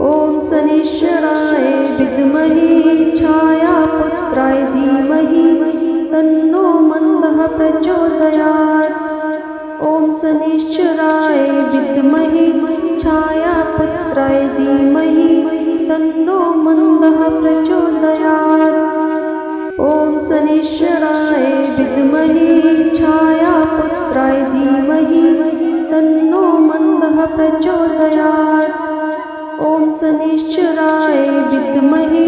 ॐ शनिश्चराय विद्महे छायापुत्राय धीमहि तन्नो मन्दः प्रचोदयात्। ॐ शनिश्चराय विद्महे छायापुत्राय धीमहि तन्नो मन्दः प्रचोदयात्। ॐ शनिश्चराय विद्महे छायापुत्राय धीमहि तन्नो मन्दः प्रचोदयात्। ॐ शनिश्चराय विद्महे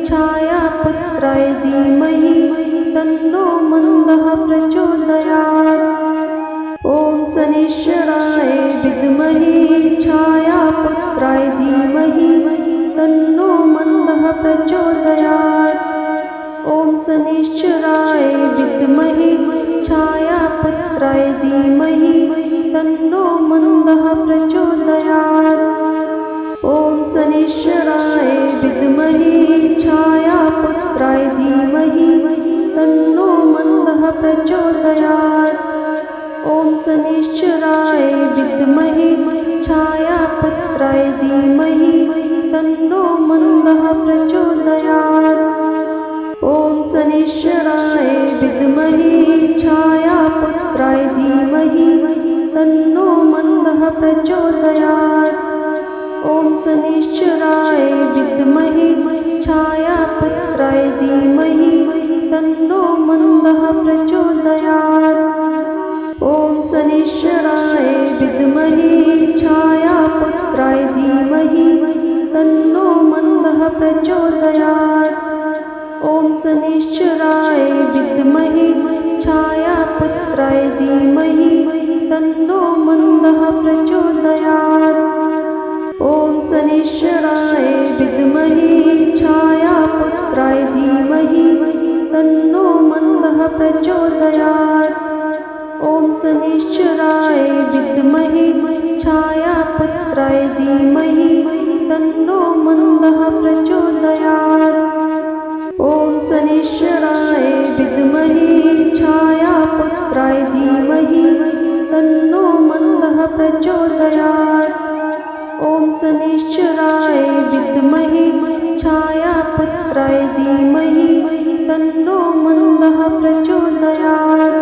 छायापुत्राय धीमहि तन्नो मन्दः प्रचोदयात्। ॐ शनिश्चराय विद्महे छायापुत्राय धीमहि तन्नो मन्दः प्रचोदयात्। ॐ शनिश्चराय विद्महे छायापुत्राय धीमहि तन्नो मन्दः प्रचोदयात्। ॐ शनिश्चराय विद्महे छायापुत्राय धीमहि तन्नो मन्दः प्रचोदयात्। ॐ शनिश्चराय विद्महे छायापुत्राय धीमहि तन्नो मन्दः प्रचोदयात्। ॐ शनिश्चराय विद्महे छायापुत्राय धीमहि तन्नो मन्दः प्रचोदयात्। ॐ शनिश्चराय विद्महे छायापुत्राय धीमहि तन्नो मन्दः प्रचोदयात्। ॐ शनिश्चराय विद्महे छायापुत्राय धीमहि तन्नो मन्दः प्रचोदयात्। ॐ शनिश्चराय विद्महे छायापुत्राय धीमहि तन्नो मन्दः प्रचोदयात्। ॐ शनिश्चराय विद्महे छायापुत्राय धीमहि तन्नो मन्दः प्रचोदयात्। ॐ शनिश्चराय विद्महे छायापुत्राय धीमहि तन्नो मन्दः प्रचोदयात्। ॐ शनिश्चराय विद्महे छायापुत्राय धीमहि तन्नो मन्दः प्रचोदयात्। ॐ शनिश्चराय विद्महे छायापुत्राय धीमहि तन्नो मन्दः प्रचोदयात्।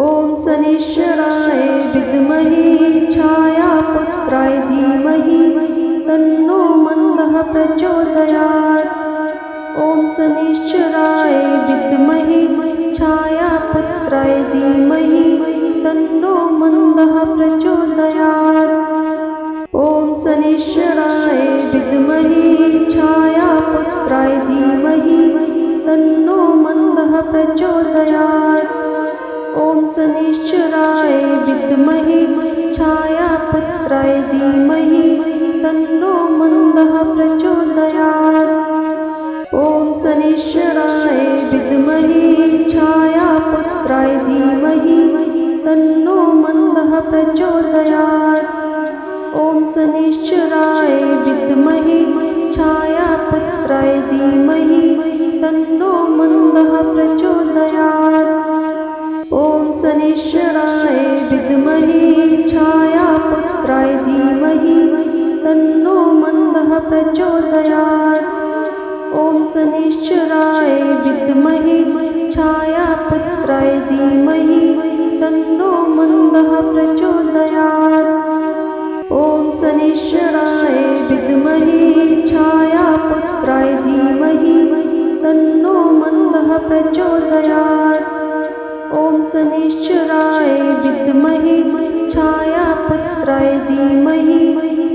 ॐ शनिश्चराय विद्महे छायापुत्राय धीमहि तन्नो मन्दः प्रचोदयात्। ॐ शनिश्चराय विद्महे छायापुत्राय धीमहि तन्नो मन्दः प्रचोदयात्। ॐ शनिश्चराय विद्महे छायापुत्राय धीमहि तन्नो मन्दः प्रचोदयात्। ॐ शनिश्चराय विद्महे छायापुत्राय धीमहि तन्नो मन्दः प्रचोदयात्। ॐ शनिश्चराय विद्महे छायापुत्राय धीमहि तन्नो मन्दः प्रचोदयात्। ॐ शनिश्चराय विद्महे छायापुत्राय धीमहि तन्नो मन्दः प्रचोदयात्। ॐ शनिश्चराय विद्महे छायापुत्राय धीमहि तन्नो मन्दः प्रचोदयात्। ॐ शनिश्चराय विद्महे छायापुत्राय धीमहि तन्नो मन्दः प्रचोदयात्। ॐ शनिश्चराय विद्महे छायापुत्राय धीमहि तन्नो मन्दः प्रचोदयात्। ॐ शनिश्चराय विद्महे छायापुत्राय धीमहि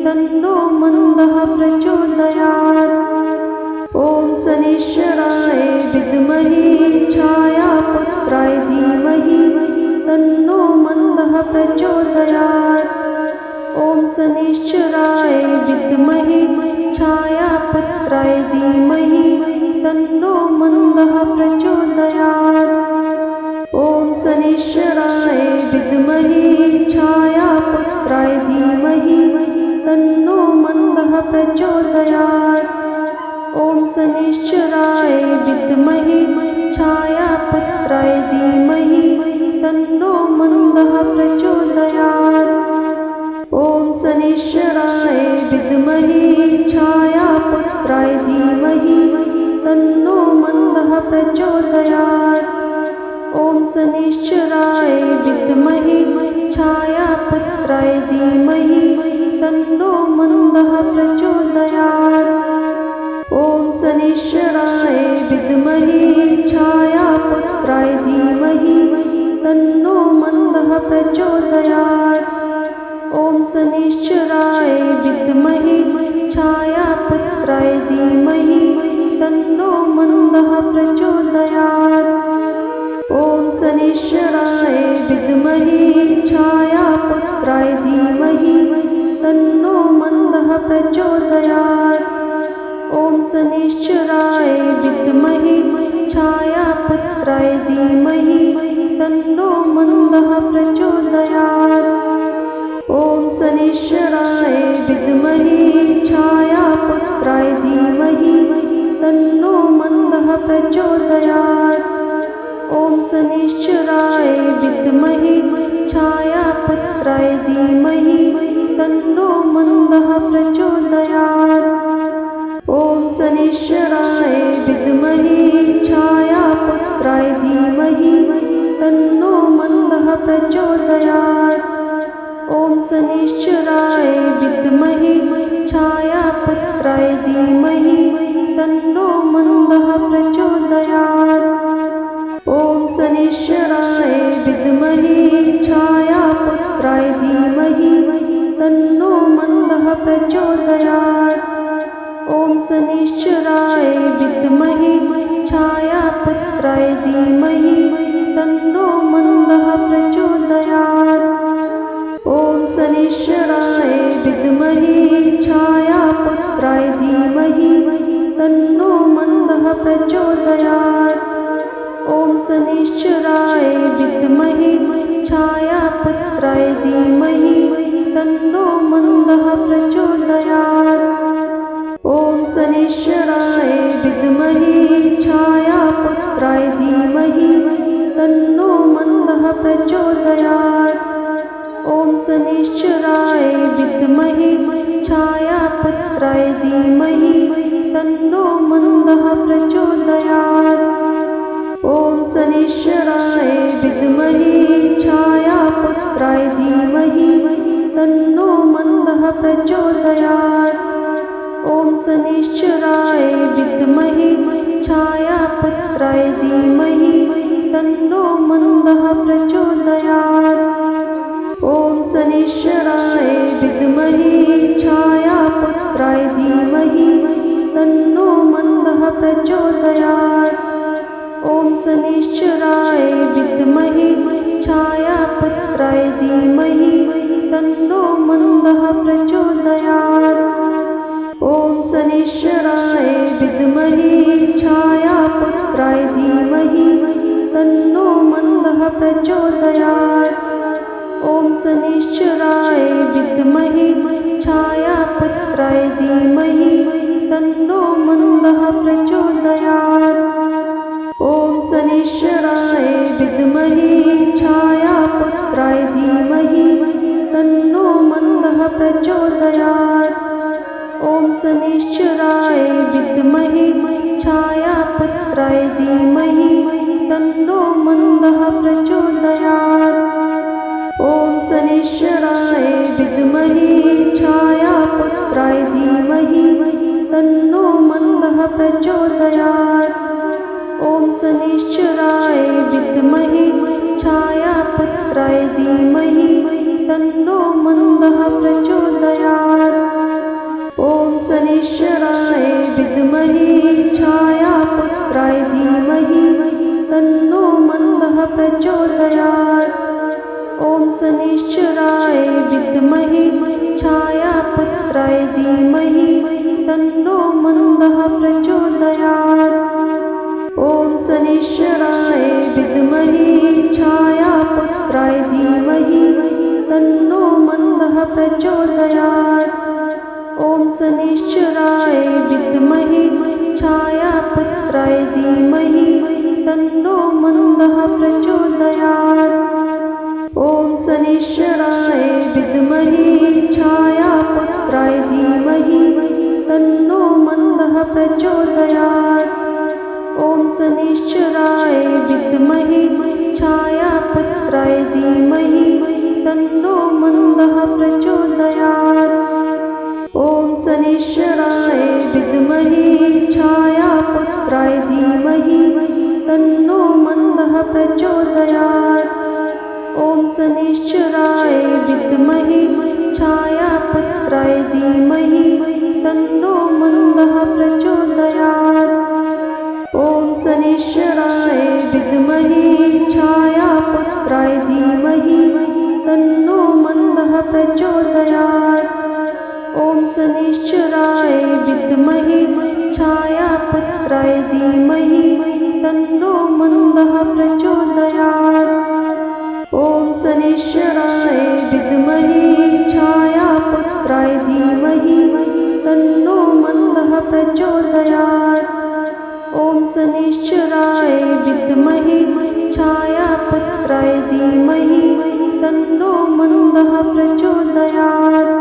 तन्नो मन्दः प्रचोदयात्। ॐ शनिश्चराय विद्महे छायापुत्राय धीमहि तन्नो मन्दः प्रचोदयात्। ॐ शनिश्चराय विद्महे छायापुत्राय धीमहि तन्नो मन्दः प्रचोदयात्। ॐ शनिश्चराय विद्महे छायापुत्राय धीमहि तन्नो मन्दः प्रचोदयात्। ॐ शनिश्चराय विद्महे छायापुत्राय धीमहि तन्नो मन्दः प्रचोदयात्। ॐ शनिश्चराय विद्महे प्रचोदयात्। ॐ शनिश्चराय विद्महे छायापुत्राय धीमहि तन्नो मन्दः प्रचोदयात्। ॐ शनिश्चराय विद्महे छायापुत्राय धीमहि तन्नो मन्दः प्रचोदयात्। ॐ शनिश्चराय विद्महे छायापुत्राय धीमहि तन्नो मन्दः प्रचोदयात्। ॐ शनिश्चराय विद्महे छायापुत्राय धीमहि तन्नो मन्दः प्रचोदयात्। ॐ शनिश्चराय विद्महे छायापुत्राय धीमहि तन्नो मन्दः प्रचोदयात्। ॐ शनिश्चराय विद्महे छायापुत्राय धीमहि तन्नो मन्दः प्रचोदयात्। ॐ शनिश्चराय विद्महे छायापुत्राय धीमहि तन्नो मन्दः प्रचोदयात्। ॐ शनिश्चराय विद्महे छायापुत्राय धीमहि तन्नो मन्दः प्रचोदयात्। ॐ शनिश्चराय विद्महे छायापुत्राय धीमहि तन्नो मन्दः प्रचोदयात्। ॐ शनिश्चराय विद्महे छायापुत्राय धीमहि तन्नो मन्दः प्रचोदयात्। ॐ शनिश्चराय विद्महे छायापुत्राय धीमहि तन्नो मन्दः प्रचोदयात्। ॐ शनिश्चराय विद्महे छायापुत्राय धीमहि तन्नो मन्दः प्रचोदयात्। ॐ शनिश्चराय विद्महे छायापुत्राय धीमहि तन्नो मन्दः प्रचोदयात्। ॐ शनिश्चराय विद्महे छायापुत्राय धीमहि तन्नो मन्दः प्रचोदयात्। ॐ शनिश्चराय विद्महे छायापुत्राय धीमहि तन्नो मन्दः प्रचोदयात्। ॐ शनिश्चराय विद्महे छायापुत्राय धीमहि तन्नो मन्दः प्रचोदयात्। ॐ शनिश्चराय विद्महे छायापुत्राय धीमहि तन्नो मन्दः प्रचोदयात्। ॐ शनिश्चराय विद्महे छायापुत्राय धीमहि तन्नो मन्दः प्रचोदयात्। ॐ शनिश्चराय विद्महे छायापुत्राय धीमहि तन्नो मन्दः प्रचोदयात्। ॐ शनिश्चराय विद्महे छायापुत्राय धीमहि तन्नो मन्दः प्रचोदयात्। ॐ शनिश्चराय विद्महे छायापुत्राय धीमहि तन्नो मन्दः प्रचोदयात्। ॐ शनिश्चराय विद्महे छायापुत्राय धीमहि तन्नो मन्दः प्रचोदयात्। ॐ शनिश्चराय विद्महे छायापुत्राय धीमहि तन्नो मन्दः प्रचोदयात्। ॐ शनिश्चराय विद्महे छायापुत्राय धीमहि तन्नो मन्दः प्रचोदयात्। ॐ शनिश्चराय विद्महे छायापुत्राय धीमहि तन्नो मन्दः प्रचोदयात्। ॐ शनिश्चराय विद्महे छायापुत्राय धीमहि तन्नो मन्दः प्रचोदयात्। ॐ शनिश्चराय विद्महे छायापुत्राय धीमहि तन्नो मन्दः प्रचोदयात्। ॐ शनिश्चराय विद्महे छायापुत्राय धीमहि तन्नो मन्दः प्रचोदयात्। ॐ शनिश्चराय विद्महे छायापुत्राय धीमहि तन्नो मन्दः प्रचोदयात्। ॐ शनिश्चराय विद्महे छायापुत्राय धीमहि तन्नो मन्दः प्रचोदयात्। ॐ शनिश्चराय विद्महे छायापुत्राय धीमहि तन्नो मन्दः प्रचोदयात्। ॐ शनिश्चराय विद्महे छायापुत्राय धीमहि तन्नो मन्दः प्रचोदयात्। ॐ शनिश्चराय विद्महे छायापुत्राय धीमहि तन्नो मन्दः प्रचोदयात्। ॐ शनिश्चराय विद्महे छायापुत्राय धीमहि तन्नो मन्दः प्रचोदयात्। ॐ शनिश्चराय विद्महे छायापुत्राय धीमहि तन्नो मन्दः प्रचोदयात्। ॐ शनिश्चराय विद्महे छायापुत्राय धीमहि तन्नो मन्दः प्रचोदयात्। ॐ शनिश्चराय विद्महे छायापुत्राय धीमहि तन्नो मन्दः प्रचोदयात्।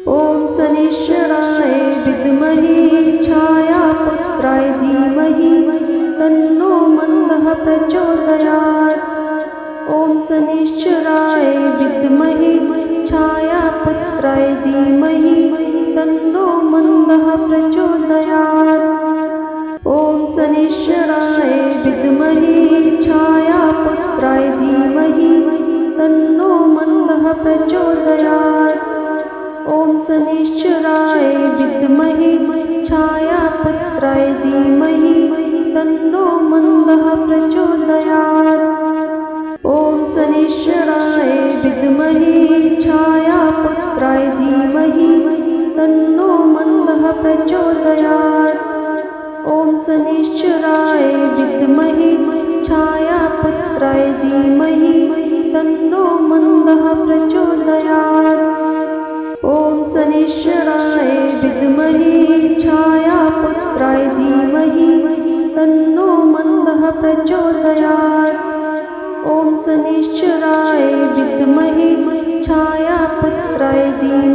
ॐ शनिश्चराय विद्महे छायापुत्राय धीमहि तन्नो मन्दः प्रचोदयात्। ॐ शनिश्चराय विद्महे छायापुत्राय धीमहि तन्नो मन्दः प्रचोदयात्। ॐ शनिश्चराय विद्महे छायापुत्राय धीमहि तन्नो मन्दः प्रचोदयात्। ॐ शनिश्चराय विद्महे छायापुत्राय धीमहि तन्नो मन्दः प्रचोदयात्। ॐ शनिश्चराय विद्महे छायापुत्राय धीमहि तन्नो मन्दः प्रचोदयात्। ॐ शनिश्चराय विद्महे छायापुत्राय धीमहि तन्नो मन्दः प्रचोदयात्। ॐ शनिश्चराय विद्महे छायापुत्राय धीमहि तन्नो मन्दः प्रचोदयात्। ॐ शनिश्चराय विद्महे छायापुत्राय धीमहि